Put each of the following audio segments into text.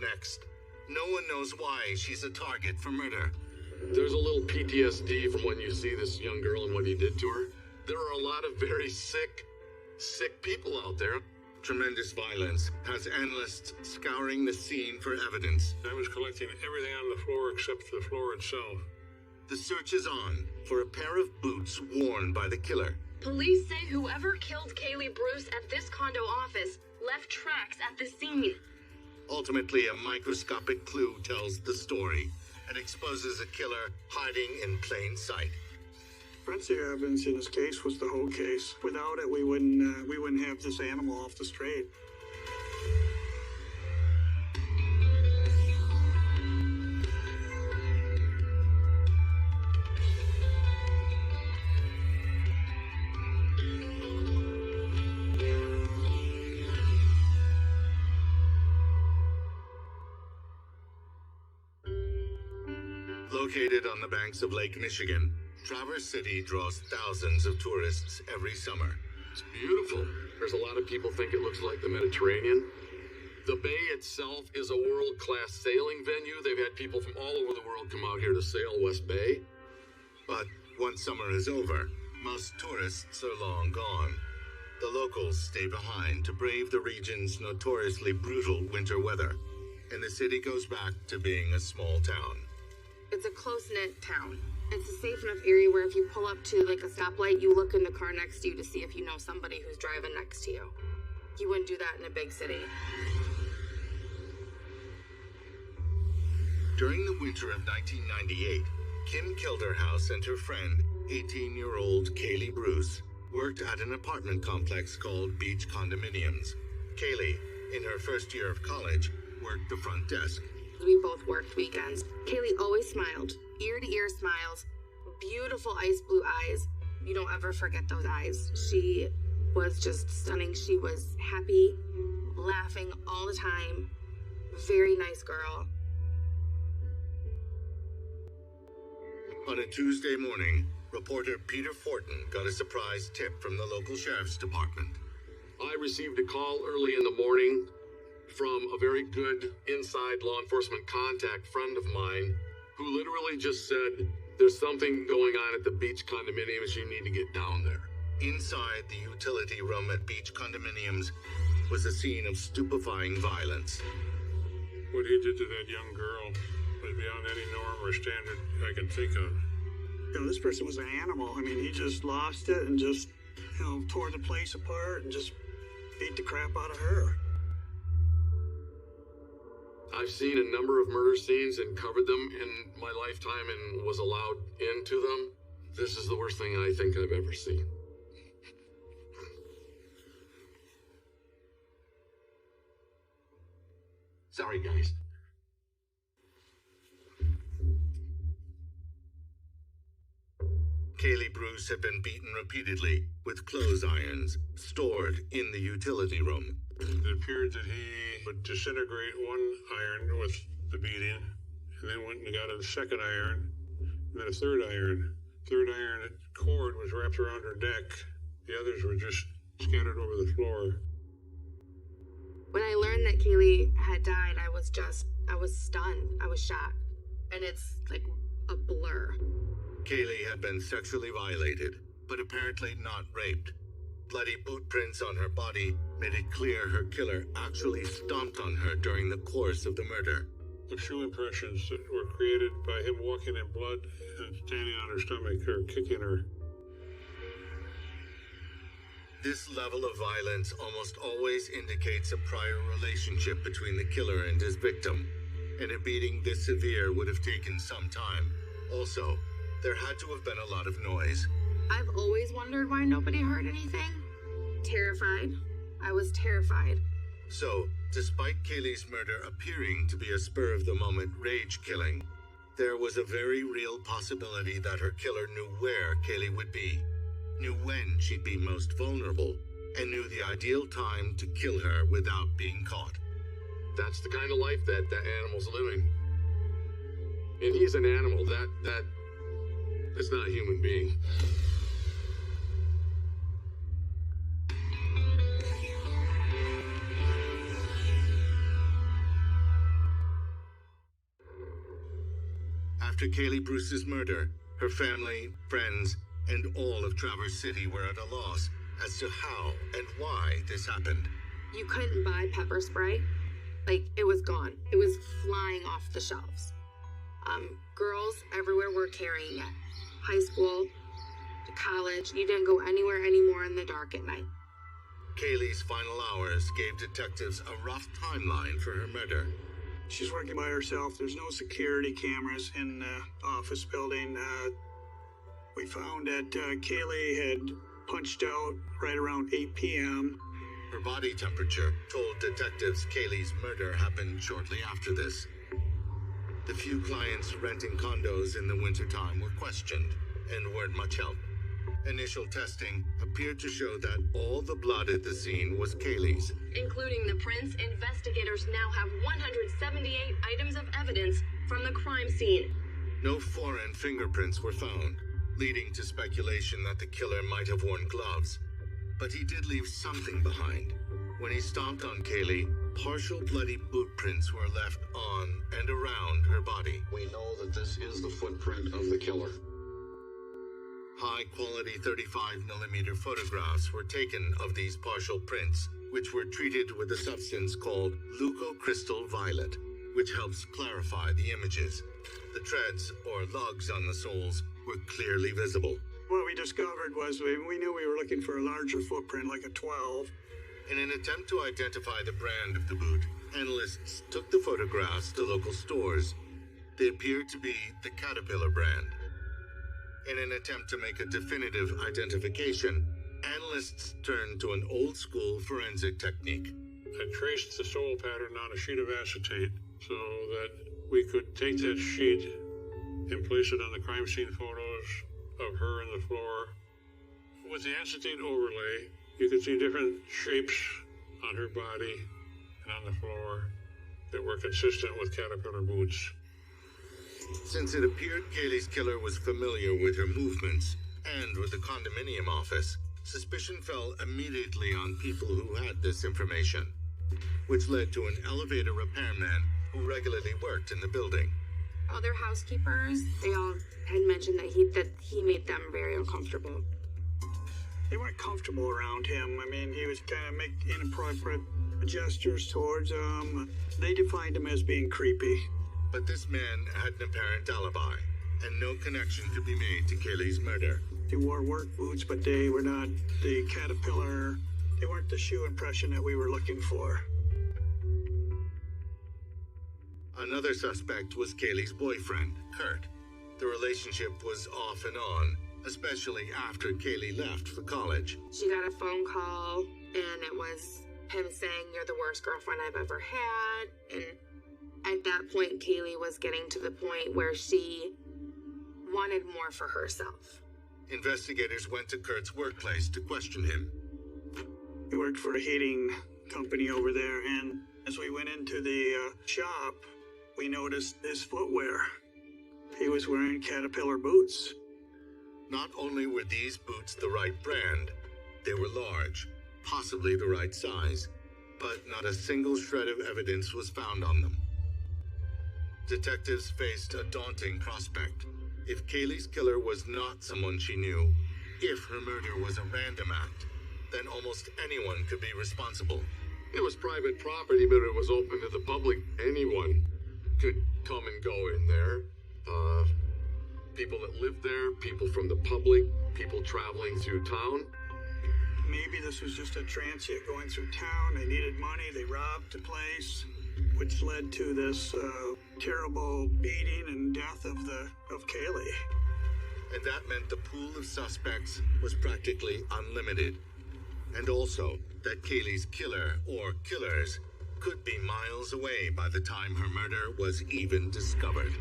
next. No one knows why she's a target for murder. There's a little PTSD from when you see this young girl and what he did to her. There are a lot of very sick people out there. Tremendous violence has analysts scouring the scene for evidence. I was collecting everything on the floor except the floor itself. The search is on for a pair of boots worn by the killer. Police say whoever killed Kaylee Bruce at this condo office left tracks at the scene. Ultimately, a microscopic clue tells the story and exposes a killer hiding in plain sight. Forensic evidence in this case was the whole case. Without it, we wouldn't have this animal off the street. Located on the banks of Lake Michigan, Traverse City draws thousands of tourists every summer. It's beautiful. There's a lot of people think it looks like the Mediterranean. The bay itself is a world-class sailing venue. They've had people from all over the world come out here to sail West Bay. But once summer is over, most tourists are long gone. The locals stay behind to brave the region's notoriously brutal winter weather, and the city goes back to being a small town. It's a close-knit town. It's a safe enough area where if you pull up to like a stoplight, you look in the car next to you to see if you know somebody who's driving next to you. You wouldn't do that in a big city. During the winter of 1998, Kim Kilderhouse and her friend, 18-year-old Kaylee Bruce, worked at an apartment complex called Beach Condominiums. Kaylee, in her first year of college, worked the front desk. We both worked weekends. Kaylee always smiled, ear-to-ear smiles, beautiful ice blue eyes. You don't ever forget those eyes. She was just stunning. She was happy, laughing all the time. Very nice girl. On a Tuesday morning, reporter Peter Fortin got a surprise tip from the local sheriff's department. I received a call early in the morning from a very good inside law enforcement contact friend of mine who literally just said, there's something going on at the Beach Condominiums, you need to get down there. Inside the utility room at Beach Condominiums was a scene of stupefying violence. What he did to that young girl was beyond any norm or standard I can think of. You know, this person was an animal. I mean, he just lost it and just, tore the place apart and just beat the crap out of her. I've seen a number of murder scenes and covered them in my lifetime and was allowed into them. This is the worst thing I think I've ever seen. Sorry, guys. Kaylee Bruce had been beaten repeatedly with clothes irons stored in the utility room. It appeared that he would disintegrate one iron with the beating, and then went and got a second iron, and then a third iron. Third iron cord was wrapped around her neck. The others were just scattered over the floor. When I learned that Kaylee had died, I was stunned. I was shocked. And it's like a blur. Kaylee had been sexually violated, but apparently not raped. Bloody boot prints on her body made it clear her killer actually stomped on her during the course of the murder. The shoe impressions that were created by him walking in blood and standing on her stomach or kicking her. This level of violence almost always indicates a prior relationship between the killer and his victim, and a beating this severe would have taken some time. Also, there had to have been a lot of noise. I've always wondered why nobody heard anything. Terrified. I was terrified. So, despite Kaylee's murder appearing to be a spur-of-the-moment rage killing, there was a very real possibility that her killer knew where Kaylee would be, knew when she'd be most vulnerable, and knew the ideal time to kill her without being caught. That's the kind of life that animal's living. And he's an animal. That's not a human being. after Kaylee Bruce's murder, her family, friends, and all of Traverse City were at a loss as to how and why this happened. You couldn't buy pepper spray. Like, it was gone. It was flying off the shelves. Girls everywhere were carrying it. High school to college, you didn't go anywhere anymore in the dark at night. Kaylee's final hours gave detectives a rough timeline for her murder. She's working by herself. There's no security cameras in the office building. We found that Kaylee had punched out right around 8 p.m. Her body temperature told detectives Kaylee's murder happened shortly after this. The few clients renting condos in the wintertime were questioned and weren't much help. Initial testing appeared to show that all the blood at the scene was Kaylee's. Including the prints, investigators now have 178 items of evidence from the crime scene. No foreign fingerprints were found, leading to speculation that the killer might have worn gloves. But he did leave something behind. When he stomped on Kaylee, partial bloody boot prints were left on and around her body. We know that this is the footprint of the killer. High-quality 35mm photographs were taken of these partial prints, which were treated with a substance called leucocrystal violet, which helps clarify the images. The treads, or lugs on the soles, were clearly visible. What we discovered was we knew we were looking for a larger footprint, like a 12. In an attempt to identify the brand of the boot, analysts took the photographs to local stores. They appeared to be the Caterpillar brand. In an attempt to make a definitive identification, analysts turned to an old-school forensic technique. I traced the sole pattern on a sheet of acetate so that we could take that sheet and place it on the crime scene photos of her on the floor. With the acetate overlay, you could see different shapes on her body and on the floor that were consistent with Caterpillar boots. Since it appeared Kaylee's killer was familiar with her movements and with the condominium office, suspicion fell immediately on people who had this information, which led to an elevator repairman who regularly worked in the building. Other housekeepers, they all had mentioned that he made them very uncomfortable. They weren't comfortable around him. I mean, he was kind of making inappropriate gestures towards them. They defined him as being creepy. But this man had an apparent alibi, and no connection could be made to Kaylee's murder. They wore work boots, but they were not the Caterpillar. They weren't the shoe impression that we were looking for. Another suspect was Kaylee's boyfriend, Kurt. The relationship was off and on, especially after Kaylee left for college. She got a phone call, and it was him saying, "You're the worst girlfriend I've ever had." And at that point, Kaylee was getting to the point where she wanted more for herself. Investigators went to Kurt's workplace to question him. He worked for a heating company over there, and as we went into the shop, we noticed his footwear. He was wearing Caterpillar boots. Not only were these boots the right brand, they were large, possibly the right size, but not a single shred of evidence was found on them. Detectives faced a daunting prospect. If Kaylee's killer was not someone she knew, if her murder was a random act, then almost anyone could be responsible. It was private property, but it was open to the public. Anyone could come and go in there. People that lived there, people from the public, people traveling through town. Maybe this was just a transient going through town. They needed money. They robbed the place, which led to this terrible beating and death of Kaylee. And that meant the pool of suspects was practically unlimited. And also that Kaylee's killer or killers could be miles away by the time her murder was even discovered.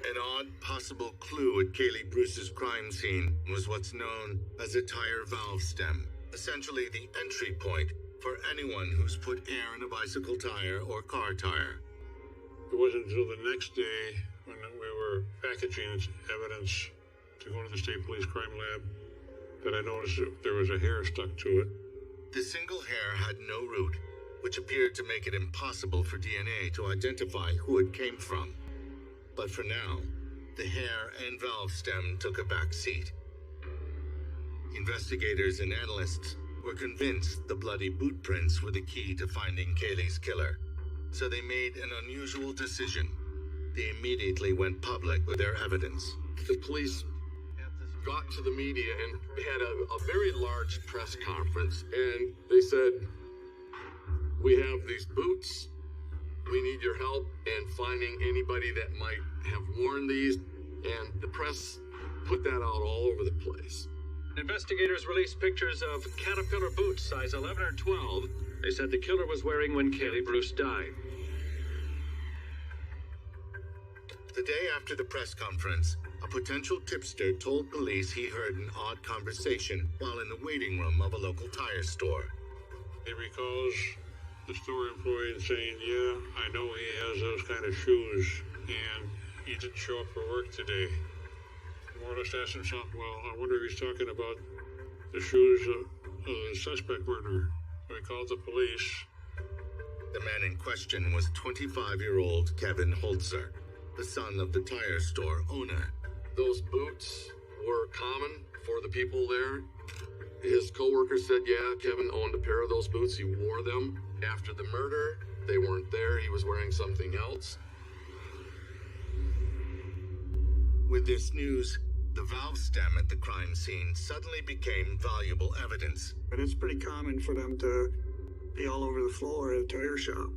An odd possible clue at Kaylee Bruce's crime scene was what's known as a tire valve stem, essentially the entry point for anyone who's put air in a bicycle tire or car tire. It wasn't until the next day when we were packaging evidence to go to the state police crime lab that I noticed that there was a hair stuck to it. The single hair had no root, which appeared to make it impossible for DNA to identify who it came from. But for now, the hair and valve stem took a back seat. Investigators and analysts were convinced the bloody boot prints were the key to finding Kaylee's killer, so they made an unusual decision. They immediately went public with their evidence. The police got to the media and had a very large press conference, and they said, "We have these boots. We need your help in finding anybody that might have worn these." And the press put that out all over the place. Investigators released pictures of Caterpillar boots, size 11 or 12. They said the killer was wearing when Kaylee Bruce died. The day after the press conference, a potential tipster told police he heard an odd conversation while in the waiting room of a local tire store. He recalls the store employee saying, "Yeah, I know he has those kind of shoes, and he didn't show up for work today." More or less asked himself, well, I wonder if he's talking about the shoes of the suspect murderer. So he called the police. The man in question was 25-year-old Kevin Holzer, the son of the tire store owner. Those boots were common for the people there. His coworker said, yeah, Kevin owned a pair of those boots. He wore them after the murder. They weren't there. He was wearing something else. With this news, the valve stem at the crime scene suddenly became valuable evidence. But it's pretty common for them to be all over the floor at a tire shop.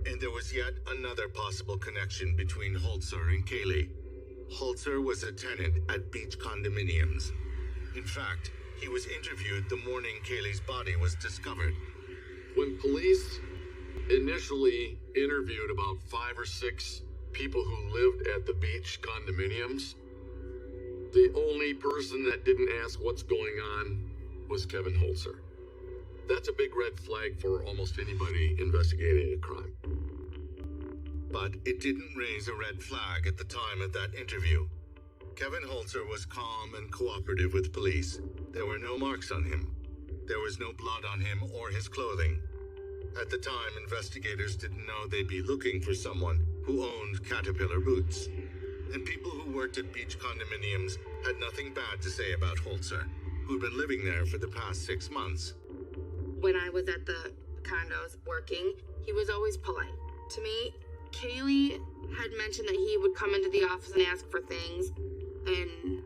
And there was yet another possible connection between Holzer and Kaylee. Holzer was a tenant at Beach Condominiums. In fact, he was interviewed the morning Kaylee's body was discovered. When police initially interviewed about 5 or 6 people who lived at the Beach Condominiums, the only person that didn't ask what's going on was Kevin Holzer. That's a big red flag for almost anybody investigating a crime. But it didn't raise a red flag at the time of that interview. Kevin Holzer was calm and cooperative with police. There were no marks on him. There was no blood on him or his clothing. At the time, investigators didn't know they'd be looking for someone who owned Caterpillar boots. And people who worked at Beach Condominiums had nothing bad to say about Holzer, who'd been living there for the past 6 months. When I was at the condos working, he was always polite. To me, Kaylee had mentioned that he would come into the office and ask for things, and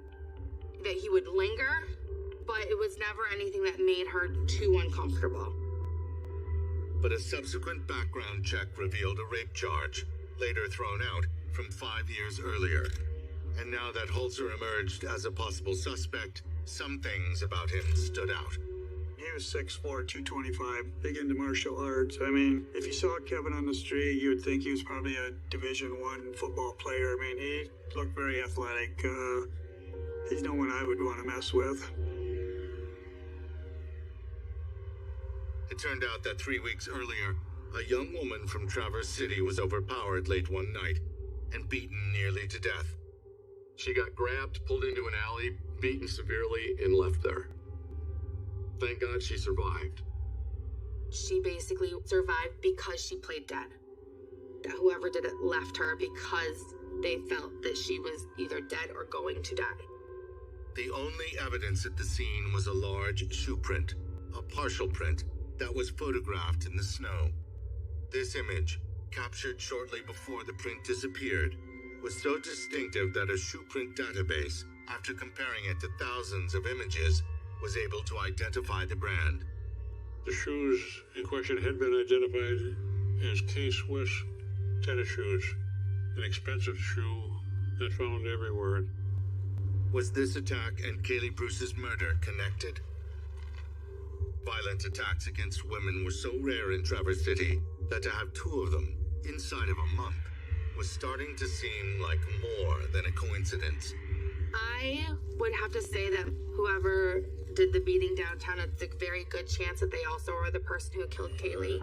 that he would linger, but it was never anything that made her too uncomfortable. But a subsequent background check revealed a rape charge, later thrown out from 5 years earlier. And now that Holzer emerged as a possible suspect, some things about him stood out. He was 6'4", 225, big into martial arts. I mean, if you saw Kevin on the street, you would think he was probably a Division I football player. I mean, he looked very athletic. He's no one I would want to mess with. It turned out that 3 weeks earlier, a young woman from Traverse City was overpowered late one night and beaten nearly to death. She got grabbed, pulled into an alley, beaten severely, and left there. Thank God she survived. She basically survived because she played dead. That whoever did it left her because they felt that she was either dead or going to die. The only evidence at the scene was a large shoe print, a partial print, that was photographed in the snow. This image, captured shortly before the print disappeared, was so distinctive that a shoe print database, after comparing it to thousands of images, was able to identify the brand. The shoes in question had been identified as K-Swiss tennis shoes, an expensive shoe that's found everywhere. Was this attack and Kaylee Bruce's murder connected? Violent attacks against women were so rare in Traverse City that to have 2 of them inside of a month was starting to seem like more than a coincidence. I would have to say that whoever did the beating downtown, it's a very good chance that they also were the person who killed Kaylee.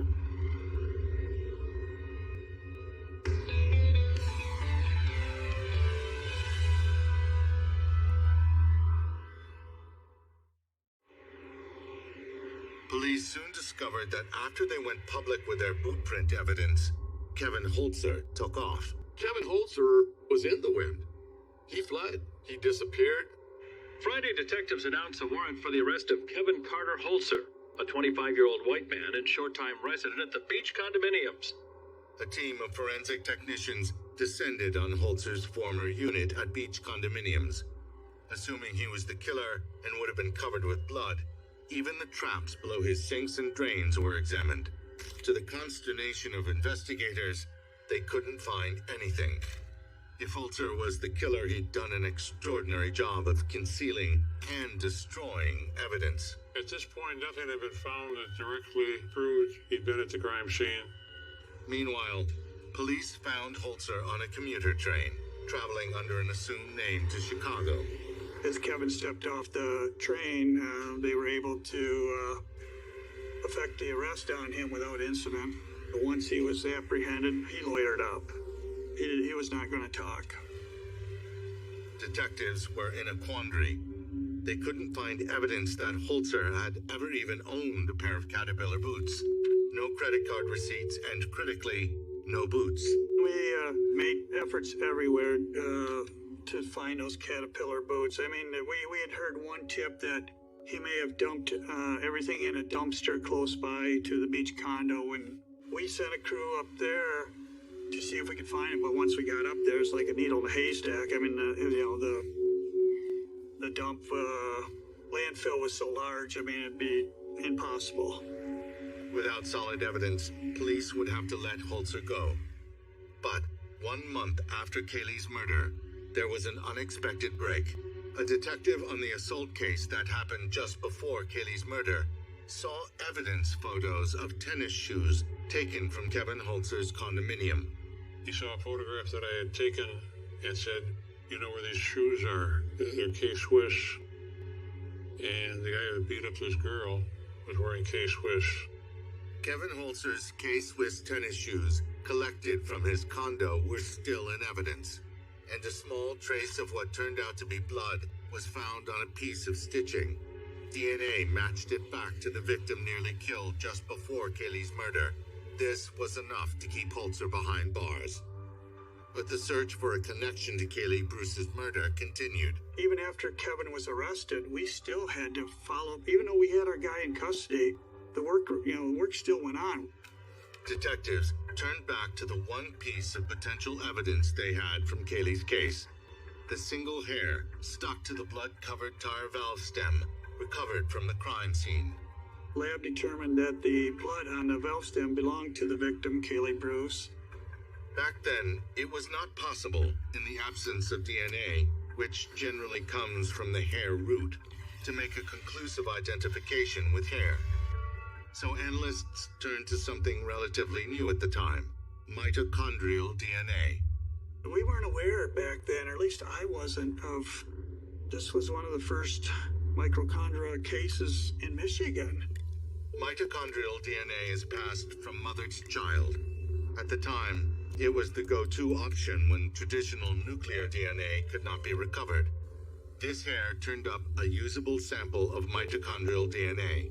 Police soon discovered that after they went public with their boot print evidence, Kevin Holzer took off. Kevin Holzer was in the wind. He fled. He disappeared. Friday, detectives announced a warrant for the arrest of Kevin Carter Holzer, a 25-year-old white man and short-time resident at the Beach condominiums. A team of forensic technicians descended on Holzer's former unit at Beach condominiums. Assuming he was the killer and would have been covered with blood, even the traps below his sinks and drains were examined. To the consternation of investigators, they couldn't find anything. If Holzer was the killer, he'd done an extraordinary job of concealing and destroying evidence. At this point, nothing had been found that directly proved he'd been at the crime scene. Meanwhile, police found Holzer on a commuter train, traveling under an assumed name to Chicago. As Kevin stepped off the train, they were able to effect the arrest on him without incident. But once he was apprehended, he lawyered up. He was not going to talk. Detectives were in a quandary. They couldn't find evidence that Holzer had ever even owned a pair of Caterpillar boots. No credit card receipts, and critically, no boots. We made efforts everywhere to find those Caterpillar boots. I mean, we had heard one tip that he may have dumped everything in a dumpster close by to the Beach condo, and we sent a crew up there to see if we could find it. But once we got up there, it's like a needle in a haystack. I mean, the dump landfill was so large. I mean, it'd be impossible. Without solid evidence, police would have to let Holzer go. But 1 month after Kaylee's murder, there was an unexpected break. A detective on the assault case that happened just before Kaylee's murder saw evidence photos of tennis shoes taken from Kevin Holzer's condominium. He saw a photograph that I had taken and said, "You know where these shoes are? They're K-Swiss." And the guy who beat up this girl was wearing K-Swiss. Kevin Holzer's K-Swiss tennis shoes collected from his condo were still in evidence, and a small trace of what turned out to be blood was found on a piece of stitching. DNA matched it back to the victim nearly killed just before Kaylee's murder. This was enough to keep Holzer behind bars. But the search for a connection to Kaylee Bruce's murder continued. Even after Kevin was arrested, we still had to follow, even though we had our guy in custody, the work still went on. Detectives turned back to the one piece of potential evidence they had from Kaylee's case. The single hair stuck to the blood-covered tire valve stem recovered from the crime scene. Lab determined that the blood on the valve stem belonged to the victim, Kaylee Bruce. Back then, it was not possible, in the absence of DNA, which generally comes from the hair root, to make a conclusive identification with hair. So analysts turned to something relatively new at the time, mitochondrial DNA. We weren't aware back then, or at least I wasn't, of this was one of the first mitochondria cases in Michigan. Mitochondrial DNA is passed from mother to child. At the time, it was the go-to option when traditional nuclear DNA could not be recovered. This hair turned up a usable sample of mitochondrial DNA,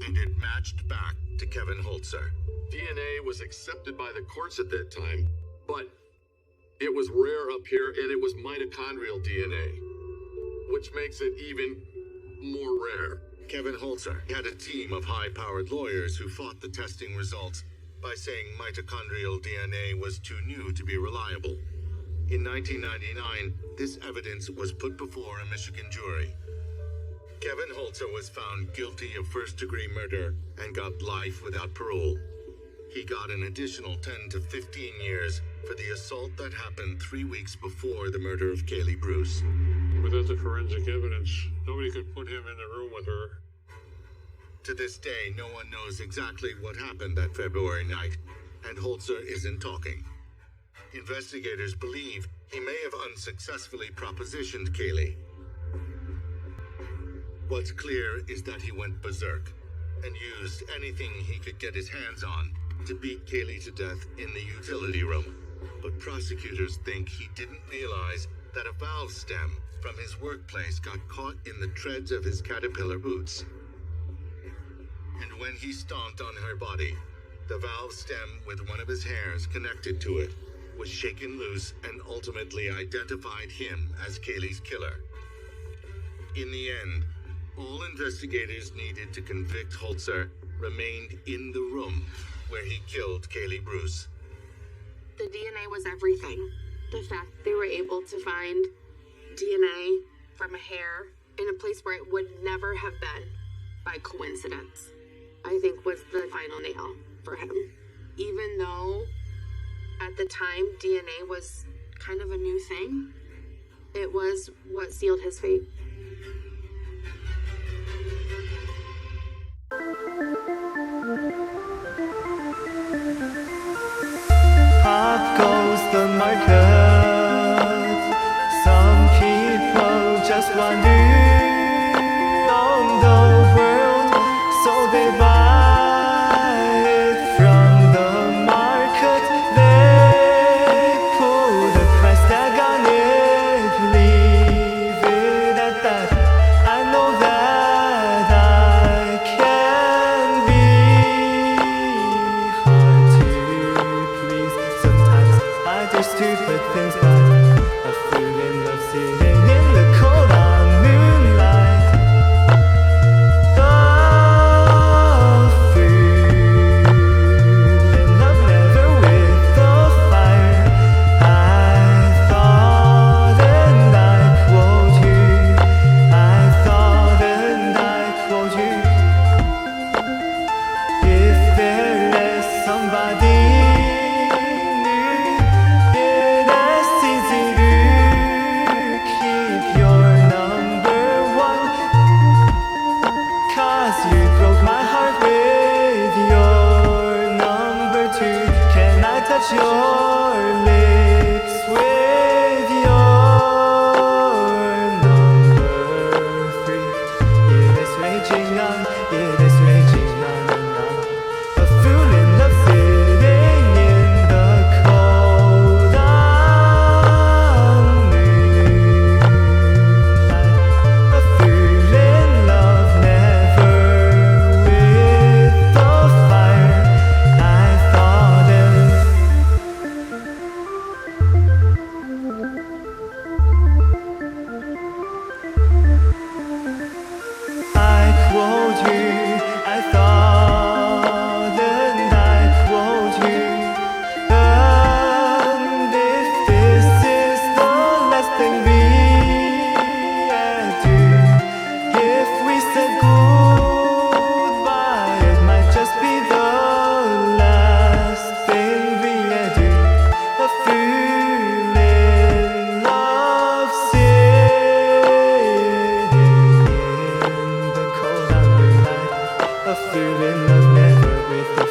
and it matched back to Kevin Holzer. DNA was accepted by the courts at that time, but it was rare up here, and it was mitochondrial DNA, which makes it even more rare. Kevin Holzer had a team of high-powered lawyers who fought the testing results by saying mitochondrial DNA was too new to be reliable. In 1999, this evidence was put before a Michigan jury. Kevin Holzer was found guilty of first-degree murder and got life without parole. He got an additional 10 to 15 years for the assault that happened 3 weeks before the murder of Kaylee Bruce. Without the forensic evidence, nobody could put him in the room with her. To this day, no one knows exactly what happened that February night, and Holzer isn't talking. Investigators believe he may have unsuccessfully propositioned Kaylee. What's clear is that he went berserk and used anything he could get his hands on to beat Kaylee to death in the utility room. But prosecutors think he didn't realize that a valve stem from his workplace got caught in the treads of his Caterpillar boots. and when he stomped on her body, the valve stem with one of his hairs connected to it was shaken loose and ultimately identified him as Kaylee's killer. In the end, all investigators needed to convict Holzer remained in the room where he killed Kaylee Bruce. The DNA was everything. The fact they were able to find DNA from a hair in a place where it would never have been by coincidence, I think was the final nail for him. Even though at the time DNA was kind of a new thing, it was what sealed his fate. Up goes the market. Some people just wander on the world, so they buy it from the market. They put a price tag on it, leave it at that. I know that I can be hard to please. Sometimes I do stupid things, but a fool in love sitting in the cold on moonlight. A fool in love never with the fire. I thought and I quote you. I thought and I quote you. If there is somebody new, it is easy to keep your number one. 'Cause you broke my heart with your number two. Can I touch your lips with your number three? It is raging on, it is raging on and on. A fool in love sitting in the cold on moonlight. A fool in love never with the fire. I thought and I quote you, I thought and I quote you. And if this is the last thing we do, if we said goodbye, it might just be the last thing we do. A fool in love sitting in the cold moonlight. A fool in love never with the